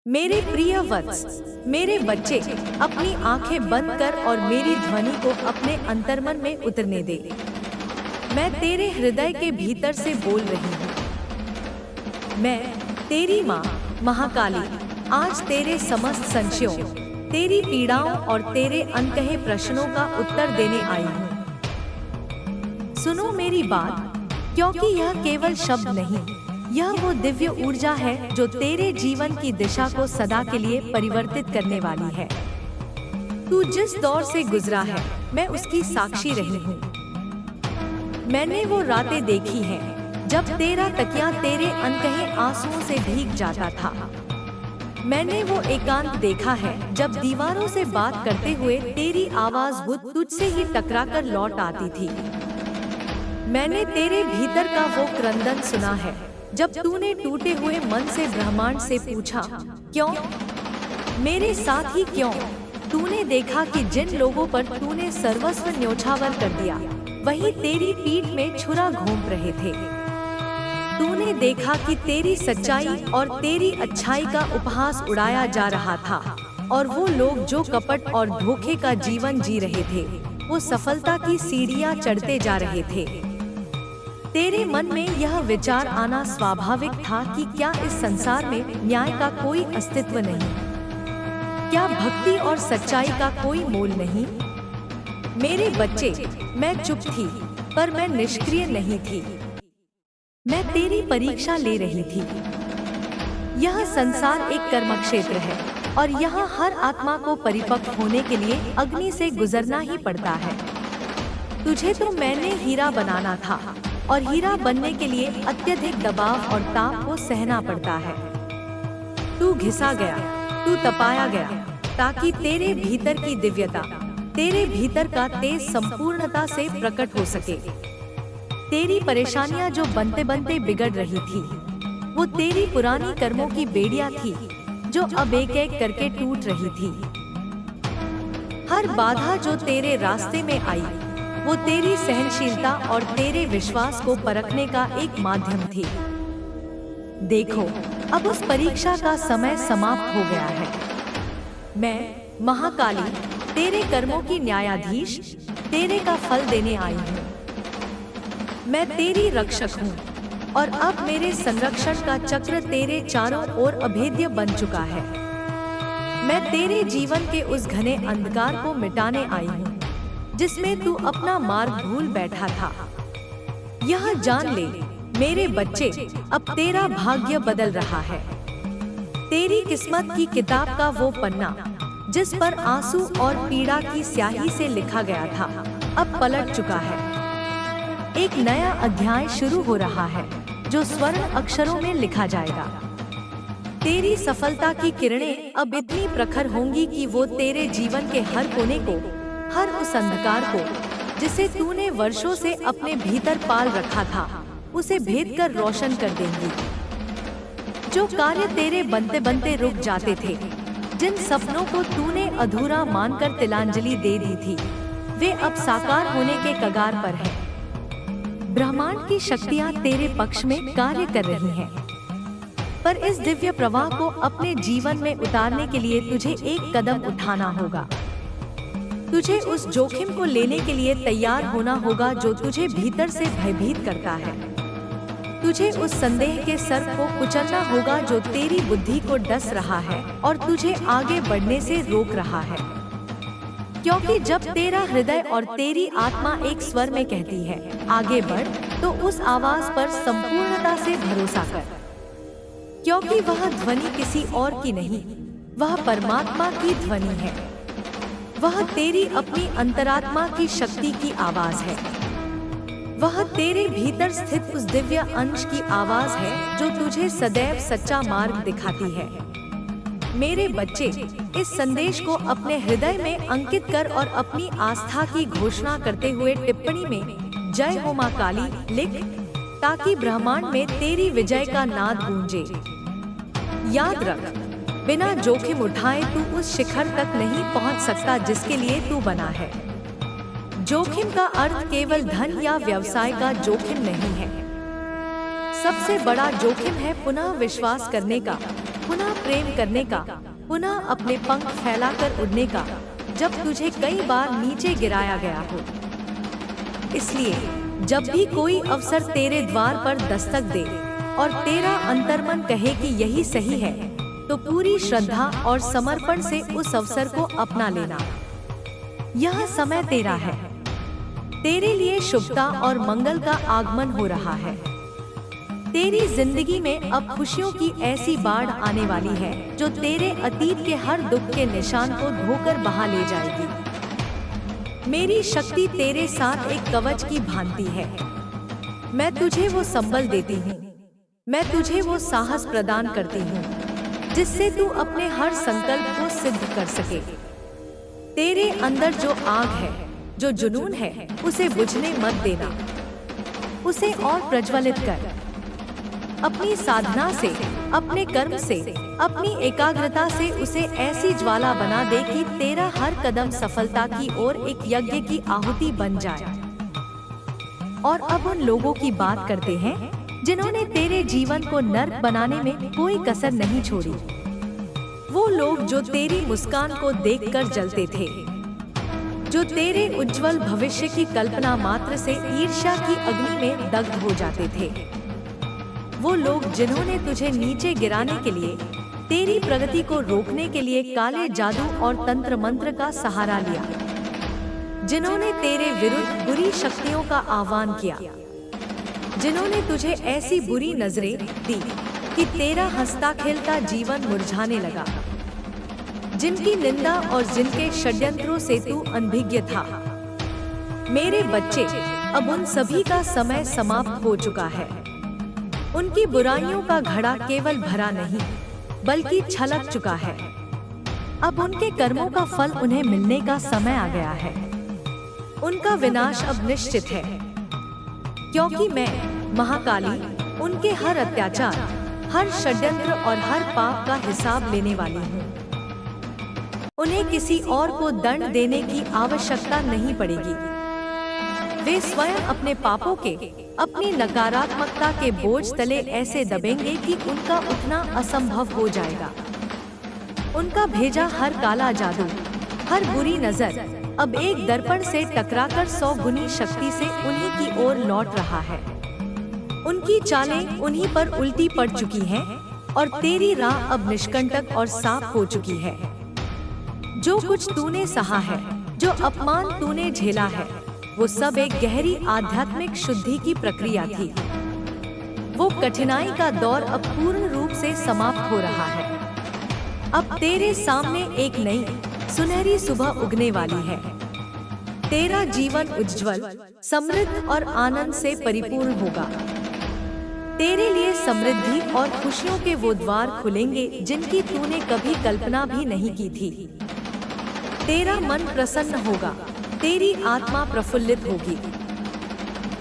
मेरे प्रिय वत्स, मेरे बच्चे, अपनी आंखें बंद कर और मेरी ध्वनि को अपने अंतर्मन में उतरने दे। मैं तेरे हृदय के भीतर से बोल रही हूँ। मैं तेरी माँ महाकाली आज तेरे समस्त संशयों, तेरी पीड़ाओं और तेरे अनकहे प्रश्नों का उत्तर देने आई हूँ। सुनो मेरी बात, क्योंकि यह केवल शब्द नहीं, यह वो दिव्य ऊर्जा है जो तेरे जीवन की दिशा को सदा के लिए परिवर्तित करने वाली है। तू जिस दौर से गुजरा है, मैं उसकी साक्षी रही हूँ। मैंने वो रातें देखी हैं जब तेरा तकिया तेरे अनकहे आंसुओं से भीग जाता था। मैंने वो एकांत देखा है जब दीवारों से बात करते हुए तेरी आवाज खुद तुझसे ही टकराकर लौट आती थी। मैंने तेरे भीतर का वो क्रंदन सुना है जब तूने टूटे हुए मन से ब्रह्मांड से पूछा, क्यों मेरे साथ ही क्यों? तूने देखा कि जिन लोगों पर तूने सर्वस्व न्योछावर कर दिया, वही तेरी पीठ में छुरा घोंप रहे थे। तूने देखा कि तेरी सच्चाई और तेरी अच्छाई का उपहास उड़ाया जा रहा था, और वो लोग जो कपट और धोखे का जीवन जी रहे थे, वो सफलता की सीढ़ियां चढ़ते जा रहे थे। तेरे मन में यह विचार आना स्वाभाविक था कि क्या इस संसार में न्याय का कोई अस्तित्व नहीं? क्या भक्ति और सच्चाई का कोई मोल नहीं? मेरे बच्चे, मैं चुप थी, पर मैं निष्क्रिय नहीं थी। मैं तेरी परीक्षा ले रही थी। यह संसार एक कर्मक्षेत्र है, और यहाँ हर आत्मा को परिपक्व होने के लिए अग्नि से गुजरना ही पड़ता है। तुझे तो मैंने हीरा बनाना था, और हीरा बनने के लिए अत्यधिक दबाव और ताप को सहना पड़ता है। तू घिसा गया, तू तपाया गया, ताकि तेरे भीतर की दिव्यता, तेरे भीतर का तेज संपूर्णता से प्रकट हो सके। तेरी परेशानियां जो बनते बनते बिगड़ रही थी, वो तेरी पुरानी कर्मों की बेड़ियां थी जो अब एक एक करके टूट रही थी। हर बाधा जो तेरे रास्ते में आई, वो तेरी सहनशीलता और तेरे विश्वास को परखने का एक माध्यम थी। देखो, अब उस परीक्षा का समय समाप्त हो गया है। मैं महाकाली, तेरे कर्मों की न्यायाधीश, तेरे का फल देने आई हूँ। मैं तेरी रक्षक हूँ, और अब मेरे संरक्षण का चक्र तेरे चारों ओर अभेद्य बन चुका है। मैं तेरे जीवन के उस घने अंधकार को मिटाने आई हूँ जिसमें तू अपना मार्ग भूल बैठा था। यह जान ले मेरे बच्चे, अब तेरा भाग्य बदल रहा है। तेरी किस्मत की किताब का वो पन्ना जिस पर आंसू और पीड़ा की स्याही से लिखा गया था, अब पलट चुका है। एक नया अध्याय शुरू हो रहा है जो स्वर्ण अक्षरों में लिखा जाएगा। तेरी सफलता की किरणें अब इतनी प्रखर होंगी कि वो तेरे जीवन के हर कोने को, हर उस अंधकार को जिसे तूने वर्षों से अपने भीतर पाल रखा था, उसे भेद कर रोशन कर देंगी। जो कार्य तेरे बनते बनते रुक जाते थे, जिन सपनों को तूने अधूरा मानकर तिलांजलि दे दी थी, वे अब साकार होने के कगार पर हैं। ब्रह्मांड की शक्तियां तेरे पक्ष में कार्य कर रही हैं। पर इस दिव्य प्रवाह को अपने जीवन में उतारने के लिए तुझे एक कदम उठाना होगा। तुझे उस जोखिम को लेने के लिए तैयार होना होगा जो तुझे भीतर से भयभीत करता है। तुझे उस संदेह के सर्प को कुचलना होगा जो तेरी बुद्धि को डस रहा है और तुझे आगे बढ़ने से रोक रहा है। क्योंकि जब तेरा हृदय और तेरी आत्मा एक स्वर में कहती है, आगे बढ़, तो उस आवाज पर संपूर्णता से भरोसा कर। क्योंकि वह ध्वनि किसी और की नहीं, वह परमात्मा की ध्वनि है। वह तेरी अपनी अंतरात्मा की शक्ति की आवाज है। वह तेरे भीतर स्थित उस दिव्य अंश की आवाज है जो तुझे सदैव सच्चा मार्ग दिखाती है। मेरे बच्चे, इस संदेश को अपने हृदय में अंकित कर और अपनी आस्था की घोषणा करते हुए टिप्पणी में जय हो मां काली लिख, ताकि ब्रह्मांड में तेरी विजय का नाद गूंजे। याद रख, बिना जोखिम उठाए तू उस शिखर तक नहीं पहुंच सकता जिसके लिए तू बना है। जोखिम का अर्थ केवल धन या व्यवसाय का जोखिम नहीं है। सबसे बड़ा जोखिम है पुनः विश्वास करने का पुनः प्रेम करने का, पुनः अपने पंख फैलाकर उड़ने का, जब तुझे कई बार नीचे गिराया गया हो। इसलिए जब भी कोई अवसर तेरे द्वार पर दस्तक दे और तेरा अंतर्मन कहे कि यही सही है, तो पूरी श्रद्धा और समर्पण से उस अवसर को अपना लेना। यह समय तेरा है। तेरे लिए शुभता और मंगल का आगमन हो रहा है। तेरी जिंदगी में अब खुशियों की ऐसी बाढ़ आने वाली है जो तेरे अतीत के हर दुख के निशान को धोकर बहा ले जाएगी। मेरी शक्ति तेरे साथ एक कवच की भांति है। मैं तुझे वो संबल देती हूँ, मैं तुझे वो साहस प्रदान करती हूँ जिससे तू अपने हर संकल्प को सिद्ध कर सके। तेरे अंदर जो आग है, जो जुनून है, उसे बुझने मत देना। उसे और प्रज्वलित कर। अपनी साधना से, अपने कर्म से, अपनी एकाग्रता से उसे ऐसी ज्वाला बना दे कि तेरा हर कदम सफलता की ओर एक यज्ञ की आहुति बन जाए। और अब उन लोगों की बात करते हैं जिन्होंने तेरे जीवन को नर्क बनाने में कोई कसर नहीं छोड़ी। वो लोग जो तेरी मुस्कान को देखकर जलते थे, जो तेरे उज्जवल भविष्य की कल्पना मात्र से ईर्ष्या की अग्नि में दग्ध हो जाते थे। वो लोग जिन्होंने तुझे नीचे गिराने के लिए, तेरी प्रगति को रोकने के लिए काले जादू और तंत्र मंत्र का सहारा लिया, जिन्होंने तेरे विरुद्ध बुरी शक्तियों का आह्वान किया, जिन्होंने तुझे ऐसी बुरी नजरें दी कि तेरा हंसता खेलता जीवन मुरझाने लगा, जिनकी निंदा और जिनके षड्यंत्रों से तू अनभिज्ञ था। मेरे बच्चे, अब उन सभी का समय समाप्त हो चुका है। उनकी बुराइयों का घड़ा केवल भरा नहीं, बल्कि छलक चुका है। अब उनके कर्मों का फल उन्हें मिलने का समय आ गया है। उनका विनाश अब निश्चित है, क्योंकि मैं महाकाली उनके हर अत्याचार, हर षड्यंत्र और हर पाप का हिसाब लेने वाली हूँ। उन्हें किसी और को दंड देने की आवश्यकता नहीं पड़ेगी। वे स्वयं अपने पापों के, अपनी नकारात्मकता के बोझ तले ऐसे दबेंगे कि उनका उठना असंभव हो जाएगा। उनका भेजा हर काला जादू, हर बुरी नजर अब एक दर्पण से टकराकर 100 गुनी शक्ति से उन्हीं की ओर लौट रहा है। उनकी चालें उन्हीं पर उल्टी पड़ चुकी हैं और तेरी राह अब निष्कंटक और साफ हो चुकी है। जो कुछ तूने सहा है, जो अपमान तूने झेला है, वो सब एक गहरी आध्यात्मिक शुद्धि की प्रक्रिया थी। वो कठिनाई का दौर अब पूर्ण रूप से समाप्त हो रहा है। अब तेरे सामने एक नई सुनहरी सुबह उगने वाली है। तेरा जीवन उज्जवल, समृद्ध और आनंद से परिपूर्ण होगा। तेरे लिए समृद्धि और खुशियों के वो द्वार खुलेंगे जिनकी तूने कभी कल्पना भी नहीं की थी। तेरा मन प्रसन्न होगा, तेरी आत्मा प्रफुल्लित होगी।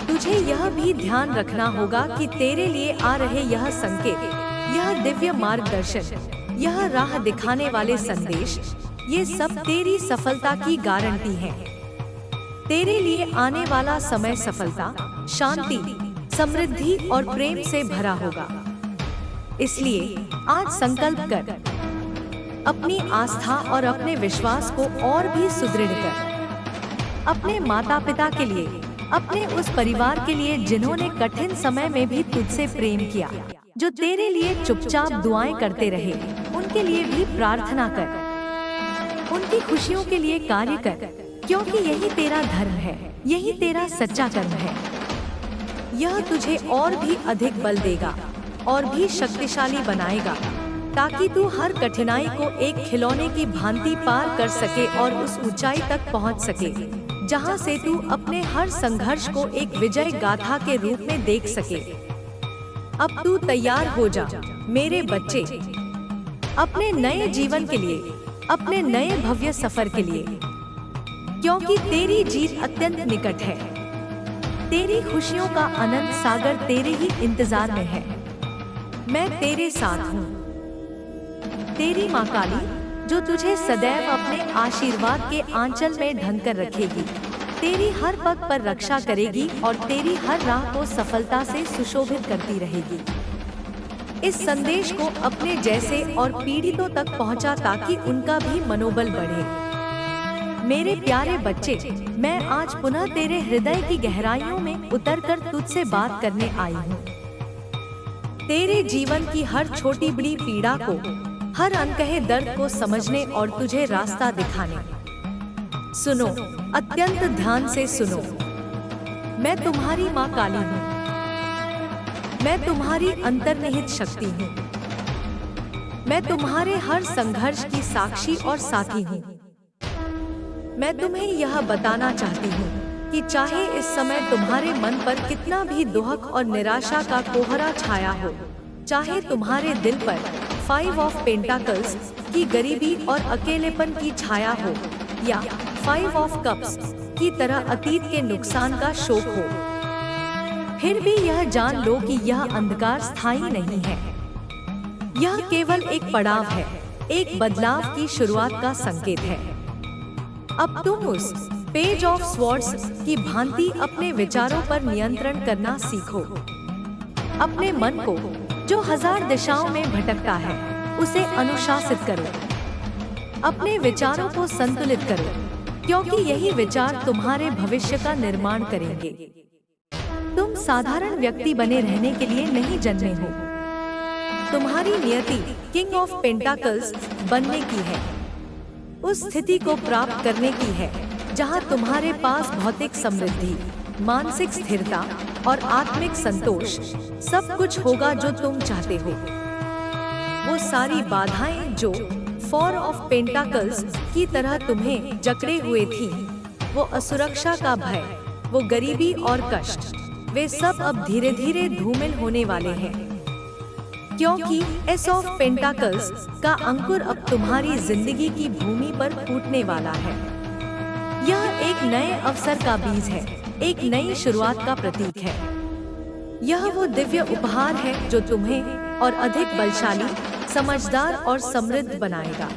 तुझे यह भी ध्यान रखना होगा कि तेरे लिए आ रहे यह संकेत, यह दिव्य मार्गदर्शन, यह राह दिखाने वाले संदेश, ये सब तेरी सफलता की गारंटी है। तेरे लिए आने वाला समय सफलता, शांति, समृद्धि और प्रेम से भरा होगा। इसलिए आज संकल्प कर, अपनी आस्था और अपने विश्वास को और भी सुदृढ़ कर। अपने माता पिता के लिए, अपने उस परिवार के लिए जिन्होंने कठिन समय में भी तुझसे प्रेम किया, जो तेरे लिए चुपचाप दुआएं करते रहे, उनके लिए भी प्रार्थना कर। उनकी खुशियों के लिए कार्य कर, क्योंकि यही तेरा धर्म है, यही तेरा सच्चा कर्म है। यह तुझे और भी अधिक बल देगा और भी शक्तिशाली बनाएगा, ताकि तू हर कठिनाई को एक खिलौने की भांति पार कर सके और उस ऊंचाई तक पहुंच सके, जहां से तू अपने हर संघर्ष को एक विजय गाथा के रूप में देख सके। अब तू तैयार हो जा मेरे बच्चे, अपने नए जीवन के लिए, अपने नए भव्य सफर के लिए, क्योंकि तेरी जीत अत्यंत निकट है। तेरी खुशियों का अनंत सागर तेरे ही इंतजार में है। मैं तेरे साथ हूँ। तेरी माँ काली, जो तुझे सदैव अपने आशीर्वाद के आंचल में ढंक कर रखेगी, तेरी हर पग पर रक्षा करेगी और तेरी हर राह को सफलता से सुशोभित करती रहेगी। इस संदेश को अपने जैसे और पीड़ितों तक पहुंचा ताकि उनका भी मनोबल बढ़े। मेरे प्यारे बच्चे, मैं आज पुनः तेरे हृदय की गहराइयों में उतरकर तुझसे बात करने आई हूँ। तेरे जीवन की हर छोटी बड़ी पीड़ा को, हर अनकहे दर्द को समझने और तुझे रास्ता दिखाने। सुनो, अत्यंत ध्यान से सुनो। मैं तुम्हारी माँ काली हूँ। मैं तुम्हारी अंतर्निहित शक्ति हूँ। मैं तुम्हारे हर संघर्ष की साक्षी और साथी हूँ। मैं तुम्हें यह बताना चाहती हूँ कि चाहे इस समय तुम्हारे मन पर कितना भी दुख और निराशा का कोहरा छाया हो, चाहे तुम्हारे दिल पर 5 ऑफ पेंटाकल्स की गरीबी और अकेलेपन की छाया हो, या 5 ऑफ कप्स की तरह अतीत के नुकसान का शोक हो, फिर भी यह जान लो कि यह अंधकार स्थायी नहीं है। यह केवल एक पड़ाव है, एक बदलाव की शुरुआत का संकेत है। अब तुम उस पेज ऑफ स्वॉर्ड्स की भांति अपने विचारों पर नियंत्रण करना सीखो। अपने मन को, जो 1000 दिशाओं में भटकता है, उसे अनुशासित करो। अपने विचारों को संतुलित करो, क्योंकि यही विचार तुम्हारे भविष्य का निर्माण करेंगे। तुम साधारण व्यक्ति बने रहने के लिए नहीं जन्मे हो। तुम्हारी नियति किंग ऑफ पेंटाकल्स बनने की है, उस स्थिति को प्राप्त करने की है जहां तुम्हारे पास भौतिक समृद्धि, मानसिक स्थिरता और आत्मिक संतोष सब कुछ होगा जो तुम चाहते हो। वो सारी बाधाएं जो 4 ऑफ पेंटाकल्स की तरह तुम्हें जकड़े हुए थी, वो असुरक्षा का भय, वो गरीबी और कष्ट, वे सब अब धीरे धीरे धूमिल होने वाले हैं, क्योंकि एस ऑफ पेंटाकल्स का अंकुर अब तुम्हारी जिंदगी की भूमि पर फूटने वाला है। यह एक नए अवसर का बीज है, एक नई शुरुआत का प्रतीक है। यह वो दिव्य उपहार है जो तुम्हें और अधिक बलशाली, समझदार और समृद्ध बनाएगा।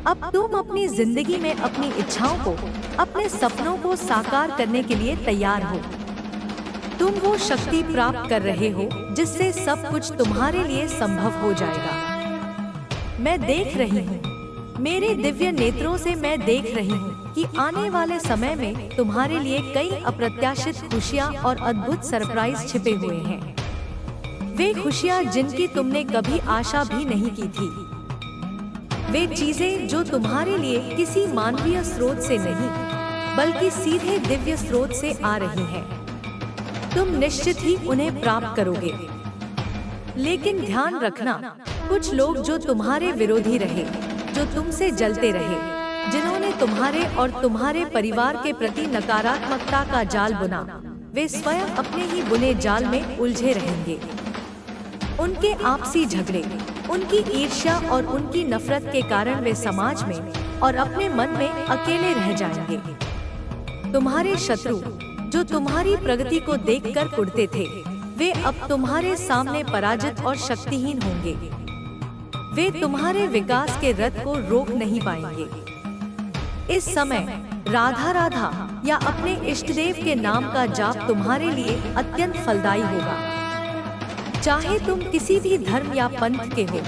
अब तुम अपनी जिंदगी में अपनी इच्छाओं को, अपने सपनों को साकार करने के लिए तैयार हो। तुम वो शक्ति प्राप्त कर रहे हो जिससे सब कुछ तुम्हारे लिए संभव हो जाएगा। मैं देख रही हूँ, मेरे दिव्य नेत्रों से मैं देख रही हूँ कि आने वाले समय में तुम्हारे लिए कई अप्रत्याशित खुशियाँ और अद्भुत सरप्राइज छिपे हुए हैं। वे खुशियाँ जिनकी तुमने कभी आशा भी नहीं की थी। वे चीजें जो तुम्हारे लिए किसी मानवीय स्रोत से नहीं, बल्कि सीधे दिव्य स्रोत से आ रही हैं। तुम निश्चित ही उन्हें प्राप्त करोगे। लेकिन ध्यान रखना, कुछ लोग जो तुम्हारे विरोधी रहे, जो तुमसे जलते रहे, जिन्होंने तुम्हारे और तुम्हारे परिवार के प्रति नकारात्मकता का जाल बुना, वे स्वयं अपने ही बुने जाल में उलझे रहेंगे। उनके आपसी झगड़े, उनकी ईर्ष्या और उनकी नफरत के कारण वे समाज में और अपने मन में अकेले रह जाएंगे। तुम्हारे शत्रु जो तुम्हारी प्रगति को देखकर उड़ते थे, वे अब तुम्हारे सामने पराजित और शक्तिहीन होंगे। वे तुम्हारे विकास के रथ को रोक नहीं पाएंगे। इस समय राधा राधा या अपने इष्टदेव के नाम का जाप तुम्हारे लिए अत्यंत फलदायी होगा। चाहे तुम किसी भी धर्म या पंथ के हो,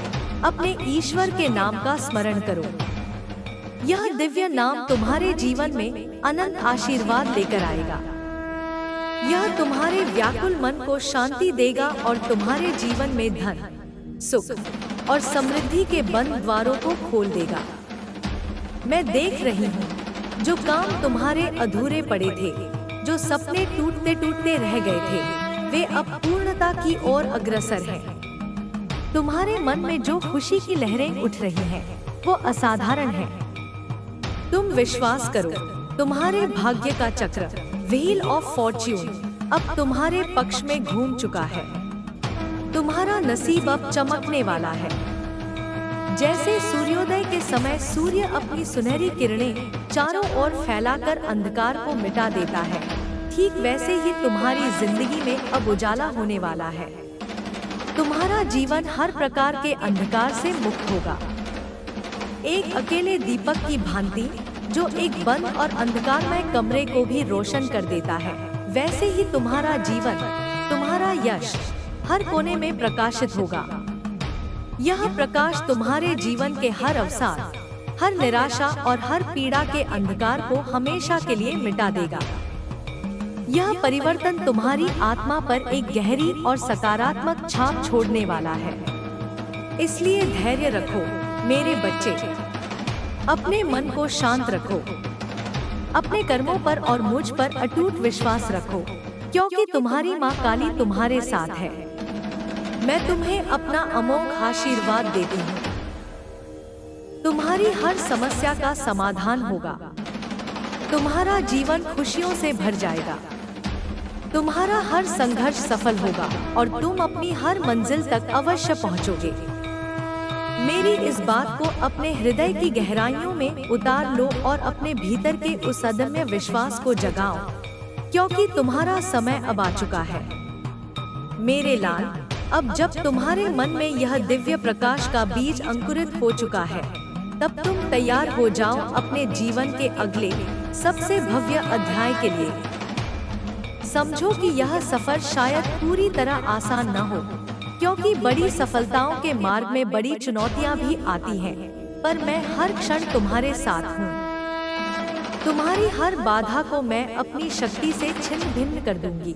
अपने ईश्वर के नाम का स्मरण करो। यह दिव्य नाम तुम्हारे जीवन में अनंत आशीर्वाद लेकर आएगा। यह तुम्हारे व्याकुल मन को शांति देगा और तुम्हारे जीवन में धन, सुख और समृद्धि के बंद द्वारों को खोल देगा। मैं देख रही हूँ जो काम तुम्हारे अधूरे पड़े थे, जो सपने टूटते टूटते रह गए थे, वे अब पूर्णता की ओर अग्रसर हैं। तुम्हारे मन में जो खुशी की लहरें उठ रही हैं, वो असाधारण है। तुम विश्वास करो, तुम्हारे भाग्य का चक्र, व्हील ऑफ फॉर्च्यून, अब तुम्हारे पक्ष में घूम चुका है। तुम्हारा नसीब अब चमकने वाला है। जैसे सूर्योदय के समय सूर्य अपनी सुनहरी किरणें चारों ओर फैलाकर अंधकार को मिटा देता है, ठीक वैसे ही तुम्हारी जिंदगी में अब उजाला होने वाला है। तुम्हारा जीवन हर प्रकार के अंधकार से मुक्त होगा। एक अकेले दीपक की भांति जो एक बंद और अंधकारमय कमरे को भी रोशन कर देता है, वैसे ही तुम्हारा जीवन, तुम्हारा यश हर कोने में प्रकाशित होगा। यह प्रकाश तुम्हारे जीवन के हर अवसाद, हर निराशा और हर पीड़ा के अंधकार को हमेशा के लिए मिटा देगा। यह परिवर्तन तुम्हारी आत्मा पर एक गहरी और सकारात्मक छाप छोड़ने वाला है। इसलिए धैर्य रखो मेरे बच्चे। अपने मन को शांत रखो। अपने कर्मों पर और मुझ पर अटूट विश्वास रखो, क्योंकि तुम्हारी माँ काली तुम्हारे साथ है। मैं तुम्हें अपना अमोघ आशीर्वाद देती हूँ। तुम्हारी हर समस्या का समाधान होगा। तुम्हारा जीवन खुशियों से भर जाएगा। तुम्हारा हर संघर्ष सफल होगा और तुम अपनी हर मंजिल तक अवश्य पहुँचोगे। मेरी इस बात को अपने हृदय की गहराइयों में उतार लो और अपने भीतर के उस अदम्य विश्वास को जगाओ, क्योंकि तुम्हारा समय अब आ चुका है। मेरे लाल, अब जब तुम्हारे मन में यह दिव्य प्रकाश का बीज अंकुरित हो चुका है, तब तुम तैयार हो जाओ अपने जीवन के अगले सबसे भव्य अध्याय के लिए। समझो कि यह सफर शायद पूरी तरह आसान न हो, क्योंकि बड़ी सफलताओं के मार्ग में बड़ी चुनौतियां भी आती हैं, पर मैं हर क्षण तुम्हारे साथ हूँ। तुम्हारी हर बाधा को मैं अपनी शक्ति से छिन्न भिन्न कर दूंगी।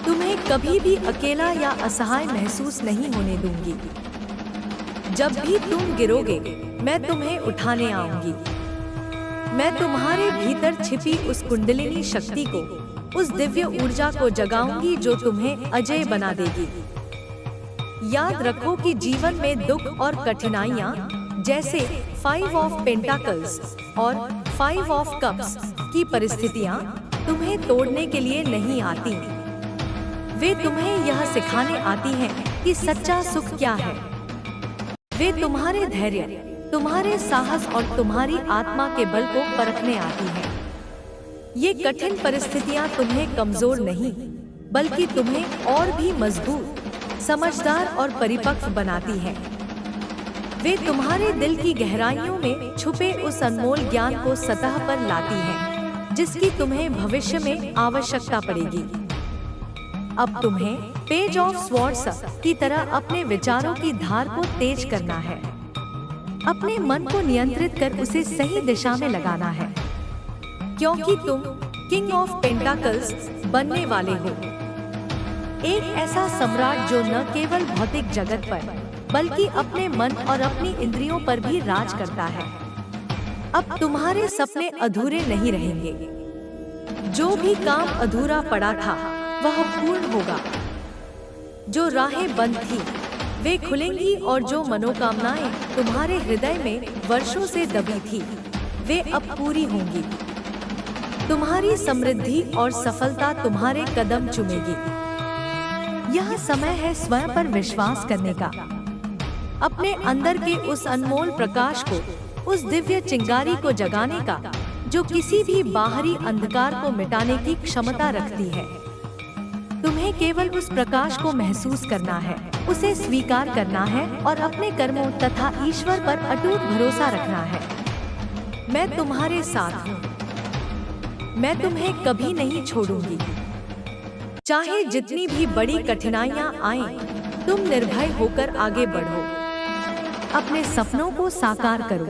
तुम्हें कभी भी अकेला या असहाय महसूस नहीं होने दूंगी। जब भी तुम गिरोगे, मैं तुम्हें उठाने आऊंगी। मैं तुम्हारे भीतर छिपी उस कुंडलिनी शक्ति को, उस दिव्य ऊर्जा को जगाऊंगी जो तुम्हें अजय बना देगी। याद रखो कि जीवन में दुख और कठिनाइयाँ जैसे 5 ऑफ पेंटाकल्स और 5 ऑफ कप्स की परिस्थितियाँ तुम्हें तोड़ने के लिए नहीं आती। वे तुम्हें यह सिखाने आती हैं कि सच्चा सुख क्या है। वे तुम्हारे धैर्य, तुम्हारे साहस और तुम्हारी आत्मा के बल को परखने आती हैं। ये कठिन परिस्थितियाँ तुम्हें कमजोर नहीं, बल्कि तुम्हें और भी मजबूत, समझदार और परिपक्व बनाती हैं। वे तुम्हारे दिल की गहराइयों में छुपे उस अनमोल ज्ञान को सतह पर लाती हैं, जिसकी तुम्हें भविष्य में आवश्यकता पड़ेगी। अब तुम्हें पेज ऑफ स्वॉर्ड्स की तरह अपने विचारों की धार को तेज करना है। अपने मन को नियंत्रित कर उसे सही दिशा में लगाना है, क्योंकि तुम किंग ऑफ पेंटाकल्स बनने वाले हो। एक ऐसा सम्राट जो न केवल भौतिक जगत पर, बल्कि अपने मन और अपनी इंद्रियों पर भी राज करता है। अब तुम्हारे सपने अधूरे नहीं रहेंगे। जो भी काम अधूरा पड़ा था, वह पूर्ण होगा। जो राहें बंद थी, वे खुलेंगी और जो मनोकामनाएं तुम्हारे हृदय में वर्षों से दबी थी, वे अब पूरी होंगी। तुम्हारी समृद्धि और सफलता तुम्हारे कदम चूमेगी। यह समय है स्वयं पर विश्वास करने का, अपने अंदर के उस अनमोल प्रकाश को, उस दिव्य चिंगारी को जगाने का, जो किसी भी बाहरी अंधकार को मिटाने की क्षमता रखती है। तुम्हें केवल उस प्रकाश को महसूस करना है, उसे स्वीकार करना है और अपने कर्मों तथा ईश्वर पर अटूट भरोसा रखना है। मैं तुम्हारे साथ हूँ। मैं तुम्हें कभी नहीं छोड़ूंगी। चाहे जितनी भी बड़ी कठिनाइयाँ आएं, तुम निर्भय होकर आगे बढ़ो। अपने सपनों को साकार करो।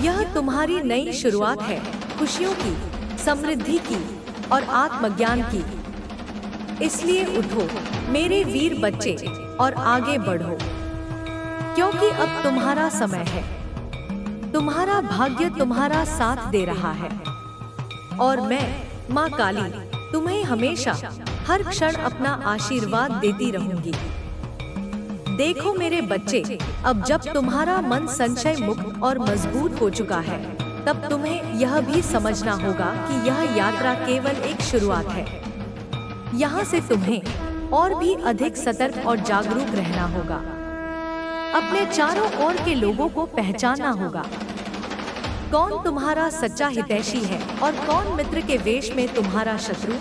यह तुम्हारी नई शुरुआत है, खुशियों की, समृद्धि की और आत्मज्ञान की। इसलिए उठो मेरे वीर बच्चे और आगे बढ़ो, क्योंकि अब तुम्हारा समय है। तुम्हारा भाग्य तुम्हारा साथ दे रहा है और मैं माँ काली तुम्हें हमेशा हर क्षण अपना आशीर्वाद देती रहूंगी। देखो मेरे बच्चे, अब जब तुम्हारा मन संशय मुक्त और मजबूत हो चुका है, तब तुम्हें यह भी समझना होगा कि यह यात्रा केवल एक शुरुआत है। यहाँ से तुम्हें और भी अधिक सतर्क और जागरूक रहना होगा। अपने चारों ओर के लोगों को पहचानना होगा। कौन तुम्हारा सच्चा हितैषी है और कौन मित्र के वेश में तुम्हारा शत्रु,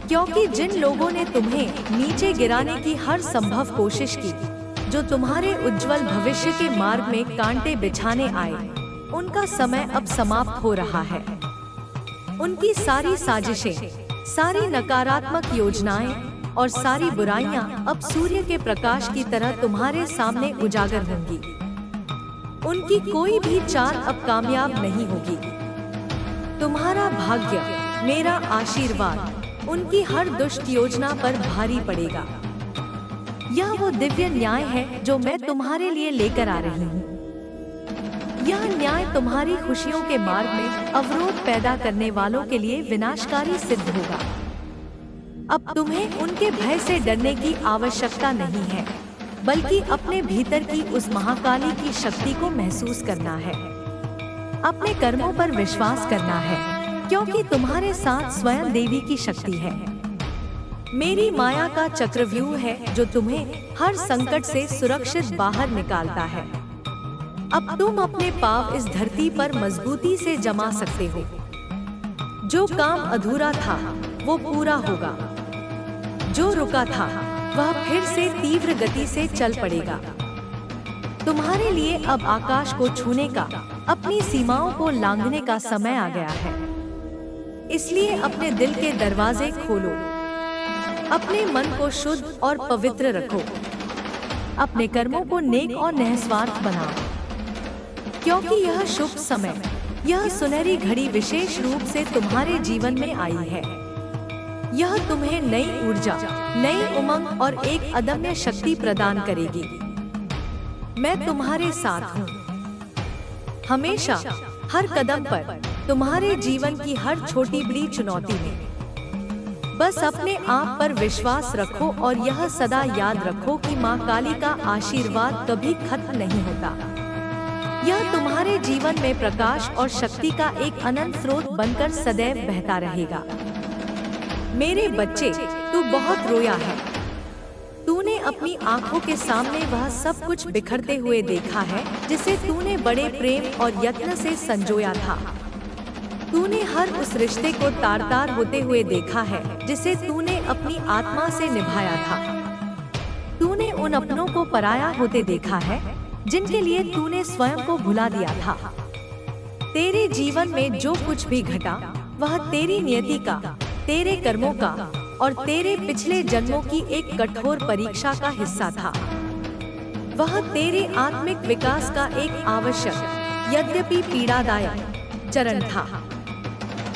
क्योंकि जिन लोगों ने तुम्हें नीचे गिराने की हर संभव कोशिश की, जो तुम्हारे उज्जवल भविष्य के मार्ग में कांटे बिछाने आए, उनका समय अब समाप्त हो रहा है। उनकी सारी साजिशें, सारी नकारात्मक योजनाएं और सारी बुराइयां अब सूर्य के प्रकाश की तरह तुम्हारे सामने उजागर होंगी। उनकी कोई भी चाल अब कामयाब नहीं होगी। तुम्हारा भाग्य, मेरा आशीर्वाद उनकी हर दुष्ट योजना पर भारी पड़ेगा। यह वो दिव्य न्याय है जो मैं तुम्हारे लिए लेकर आ रही हूँ। यह न्याय तुम्हारी खुशियों के मार्ग में अवरोध पैदा करने वालों के लिए विनाशकारी सिद्ध होगा। अब तुम्हें उनके भय से डरने की आवश्यकता नहीं है, बल्कि अपने भीतर की उस महाकाली की शक्ति को महसूस करना है। अपने कर्मों पर विश्वास करना है, क्योंकि तुम्हारे साथ स्वयं देवी की शक्ति है। मेरी माया का चक्रव्यूह है जो तुम्हें हर संकट से सुरक्षित बाहर निकालता है। अब तुम अपने पाँव इस धरती पर मजबूती से जमा सकते हो। जो काम अधूरा था वो पूरा होगा। जो रुका था वह फिर से तीव्र गति से चल पड़ेगा। तुम्हारे लिए अब आकाश को छूने का, अपनी सीमाओं को लांघने का समय आ गया है। इसलिए अपने दिल के दरवाजे खोलो, अपने मन को शुद्ध और पवित्र रखो, अपने कर्मों को नेक और निस्वार्थ बनाओ, क्योंकि यह शुभ समय, यह सुनहरी घड़ी विशेष रूप से तुम्हारे जीवन में आई है। यह तुम्हें नई ऊर्जा, नई उमंग और एक अदम्य शक्ति प्रदान करेगी। मैं तुम्हारे साथ हूँ, हमेशा, हर कदम पर, तुम्हारे जीवन की हर छोटी बड़ी चुनौती में। बस अपने आप पर विश्वास रखो और यह सदा याद रखो कि माँ काली का आशीर्वाद कभी खत्म नहीं होता। यह तुम्हारे जीवन में प्रकाश और शक्ति का एक अनंत स्रोत बनकर सदैव बहता रहेगा। मेरे बच्चे, तू बहुत रोया है। तूने अपनी आंखों के सामने वह सब कुछ बिखरते हुए देखा है जिसे तूने बड़े प्रेम और यत्न से संजोया था। तूने हर उस रिश्ते को तार-तार होते हुए देखा है जिसे तूने अपनी आत्मा से निभाया था। तूने उन अपनों को पराया होते देखा है जिनके लिए तूने स्वयं को भुला दिया था। तेरे जीवन में जो कुछ भी घटा वह तेरी नियति का, तेरे कर्मों का और तेरे पिछले जन्मों की एक कठोर परीक्षा का हिस्सा था। वह तेरे आत्मिक विकास का एक आवश्यक, यद्यपि पीड़ादायक चरण था।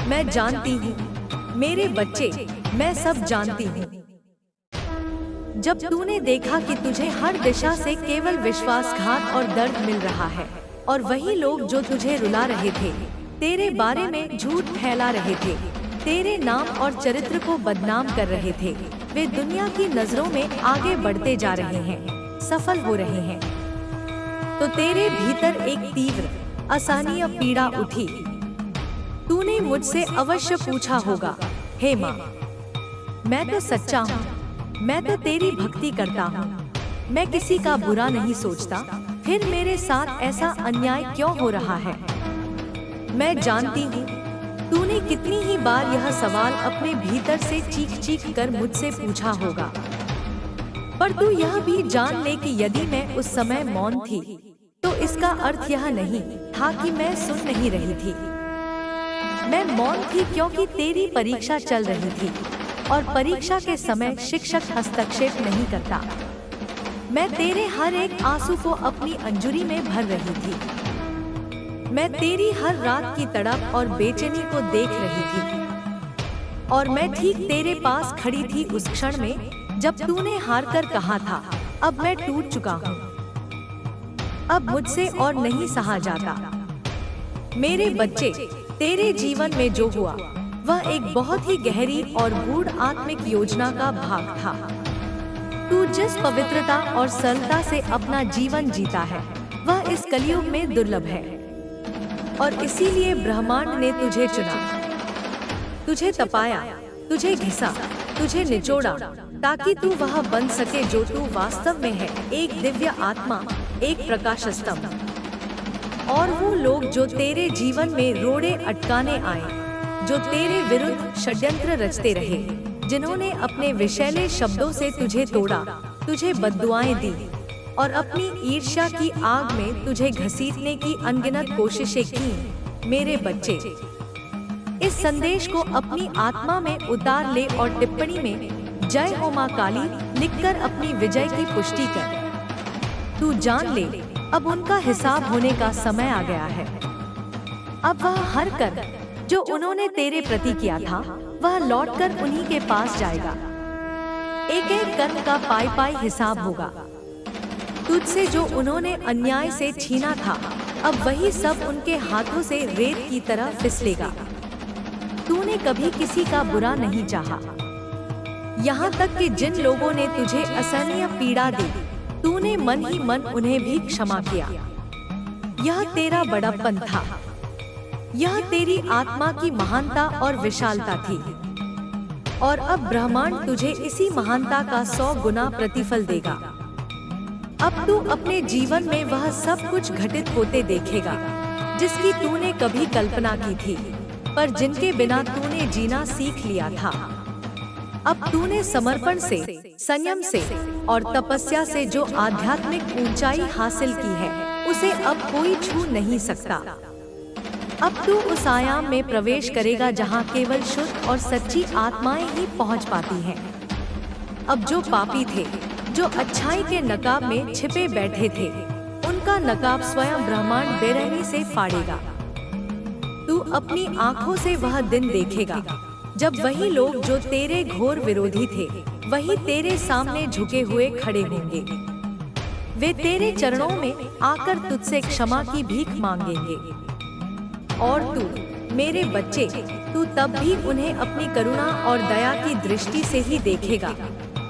मैं जानती हूँ मेरे बच्चे, मैं सब जानती हूँ। जब तूने देखा कि तुझे हर दिशा से केवल विश्वासघात और दर्द मिल रहा है और वही लोग जो तुझे रुला रहे थे, तेरे बारे में झूठ फैला रहे थे, तेरे नाम और चरित्र को बदनाम कर रहे थे, वे दुनिया की नजरों में आगे बढ़ते जा रहे हैं, सफल हो रहे हैं, तो तेरे भीतर एक तीव्र, असहनीय पीड़ा उठी। तूने मुझसे अवश्य पूछा होगा, हे माँ, मैं तो सच्चा हूँ, मैं तो तेरी भक्ति करता हूँ, मैं किसी का बुरा नहीं सोचता, फिर मेरे साथ ऐसा अन्याय क्यों हो रहा है? मैं जानती हूँ तूने कितनी ही बार यह सवाल अपने भीतर से चीख-चीख कर मुझसे पूछा होगा, पर तू यह भी जान ले कि यदि मैं उस समय मौन थी, तो इसका अर्थ यह नहीं था कि मैं सुन नहीं रही थी। मैं मौन थी क्योंकि तेरी परीक्षा चल रही थी और परीक्षा के समय शिक्षक हस्तक्षेप नहीं करता। मैं तेरे हर एक आंसू को अपनी अंजुरी में भर रही थी। मैं तेरी हर रात की तड़प और बेचैनी को देख रही थी और मैं ठीक तेरे पास खड़ी थी उस क्षण में जब तूने हार कर कहा था, अब मैं टूट चुका हूँ, अब मुझसे और नहीं सहा जाता। मेरे बच्चे, तेरे जीवन में जो हुआ वह एक बहुत ही गहरी और गूढ़ आत्मिक योजना का भाग था। तू जिस पवित्रता और सरलता से अपना जीवन जीता है वह इस कलयुग में दुर्लभ है और इसीलिए ब्रह्मांड ने तुझे चुना, तुझे तपाया, तुझे घिसा, तुझे निचोड़ा ताकि तू वह बन सके जो तू वास्तव में है, एक दिव्य आत्मा, एक प्रकाश स्तंभ। और वो लोग जो तेरे जीवन में रोड़े अटकाने आए, जो तेरे विरुद्ध षड्यंत्र रचते रहे, जिन्होंने अपने विषैले शब्दों से तुझे तोड़ा, तुझे बद्दुआएं दी और अपनी ईर्ष्या की आग में तुझे घसीटने की अनगिनत कोशिशें की, मेरे बच्चे, इस संदेश को अपनी आत्मा में उतार ले और टिप्पणी में जय हो माँ काली लिखकर अपनी विजय की पुष्टि कर। तू जान ले, अब उनका हिसाब होने का समय आ गया है। अब वह हर कर्म जो उन्होंने तेरे प्रति किया था, वह लौटकर उन्हीं के पास जाएगा। एक एक कर्म का पाई पाई हिसाब होगा। तुझसे जो उन्होंने अन्याय से छीना था, अब वही सब उनके हाथों से रेत की तरह फिसलेगा। तूने कभी किसी का बुरा नहीं चाहा, यहाँ तक कि जिन लोगों ने तुझे असहनीय पीड़ा दी, तूने मन ही मन उन्हें भी क्षमा किया। यह तेरा बड़प्पन था, यह तेरी आत्मा की महानता और विशालता थी। और अब ब्रह्मांड तुझे इसी महानता का 100 गुना प्रतिफल देगा। अब तू अपने जीवन में वह सब कुछ घटित होते देखेगा जिसकी तूने कभी कल्पना की थी, पर जिनके बिना तूने जीना सीख लिया था। अब तूने समर्पण से, संयम से और तपस्या से जो आध्यात्मिक ऊंचाई हासिल की है, उसे अब कोई छू नहीं सकता। अब तू उस आयाम में प्रवेश करेगा जहां केवल शुद्ध और सच्ची आत्माएं ही पहुंच पाती हैं। अब जो पापी थे, जो अच्छाई के नकाब में छिपे बैठे थे, उनका नकाब स्वयं ब्रह्मांड बेरहमी से फाड़ेगा। तू अपनी आंखों से वह दिन देखेगा जब वही लोग जो तेरे घोर विरोधी थे, वही तेरे सामने झुके हुए खड़े होंगे। वे तेरे चरणों में आकर तुझसे क्षमा की भीख मांगेंगे। और तू, मेरे बच्चे, तू तब भी उन्हें अपनी करुणा और दया की दृष्टि से ही देखेगा,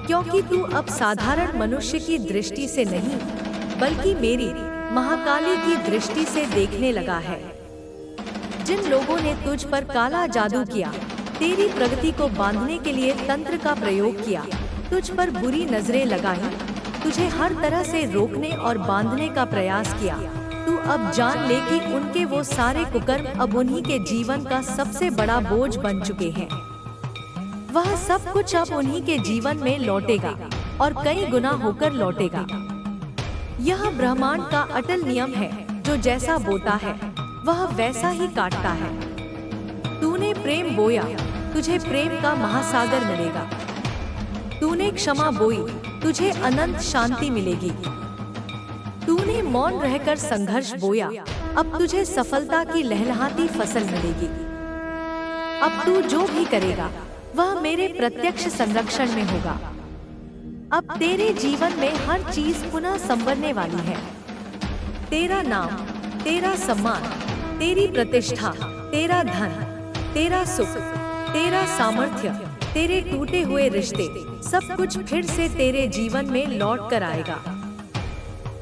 क्योंकि तू अब साधारण मनुष्य की दृष्टि से नहीं, बल्कि मेरी महाकाली की दृष्टि से देखने लगा है। जिन लोगों ने तुझ पर काला जादू किया, तेरी प्रगति को बांधने के लिए तंत्र का प्रयोग किया, तुझ पर बुरी नजरें लगाई, तुझे हर तरह से रोकने और बांधने का प्रयास किया, तू अब जान ले कि उनके वो सारे कुकर्म अब उन्हीं के जीवन का सबसे बड़ा बोझ बन चुके हैं। वह सब कुछ अब उन्हीं के जीवन में लौटेगा और कई गुना होकर लौटेगा। यह ब्रह्मांड का अटल नियम है, जो जैसा बोता है वह वैसा ही काटता है। तूने प्रेम बोया, तुझे प्रेम का महासागर मिलेगा। तूने क्षमा बोई, तुझे अनंत शांति मिलेगी। तूने मौन रहकर संघर्ष बोया, अब तुझे सफलता की लहलहाती फसल मिलेगी। अब तू जो भी करेगा, वह मेरे प्रत्यक्ष संरक्षण में होगा। अब तेरे जीवन में हर चीज पुनः संवरने वाली है। तेरा नाम, तेरा सम्मान, तेरी प्रतिष्ठा, तेरा धन, तेरा सुख, तेरा सामर्थ्य, तेरे टूटे हुए रिश्ते, सब कुछ फिर से तेरे जीवन में लौट कर आएगा।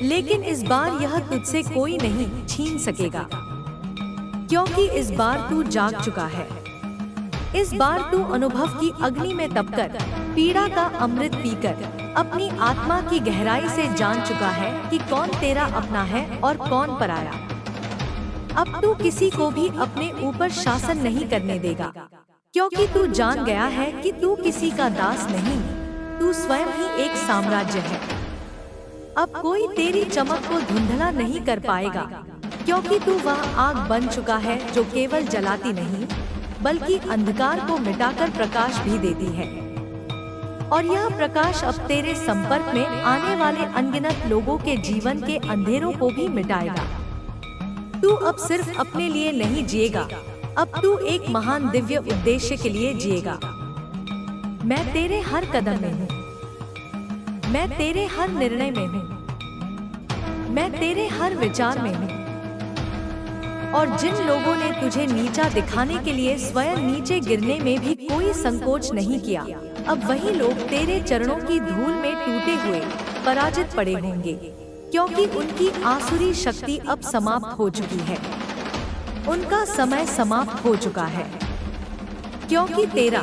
लेकिन इस बार यह तुझसे कोई नहीं छीन सकेगा, क्योंकि इस बार तू जाग चुका है। इस बार तू अनुभव की अग्नि में तपकर, पीड़ा का अमृत पीकर अपनी आत्मा की गहराई से जान चुका है कि कौन तेरा अपना है और कौन पराया। अब तू किसी को भी अपने ऊपर शासन नहीं करने देगा, क्योंकि तू जान गया है कि तू किसी का दास नहीं, तू स्वयं ही एक साम्राज्य है। अब कोई तेरी चमक को धुंधला नहीं कर पाएगा, क्योंकि तू वह आग बन चुका है जो केवल जलाती नहीं, बल्कि अंधकार को मिटाकर प्रकाश भी देती है। और यह प्रकाश अब तेरे संपर्क में आने वाले अनगिनत लोगों के जीवन के अंधेरों को भी मिटाएगा। तू अब सिर्फ अपने लिए नहीं जिएगा, अब तू एक महान दिव्य उद्देश्य के लिए जिएगा। मैं तेरे हर कदम में हूँ, मैं तेरे हर निर्णय में हूँ, मैं तेरे हर विचार में हूँ। और जिन लोगों ने तुझे नीचा दिखाने के लिए स्वयं नीचे गिरने में भी कोई संकोच नहीं किया, अब वही लोग तेरे चरणों की धूल में टूटे हुए पराजित पड़े होंगे, क्योंकि उनकी आसुरी शक्ति अब समाप्त हो चुकी है। उनका समय समाप्त हो चुका है, क्योंकि तेरा,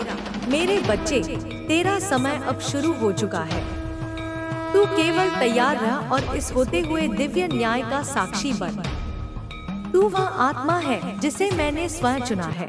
मेरे बच्चे, तेरा समय अब शुरू हो चुका है। तू केवल तैयार रह और इस होते हुए दिव्य न्याय का साक्षी बन। तू वह आत्मा है जिसे मैंने स्वयं चुना है।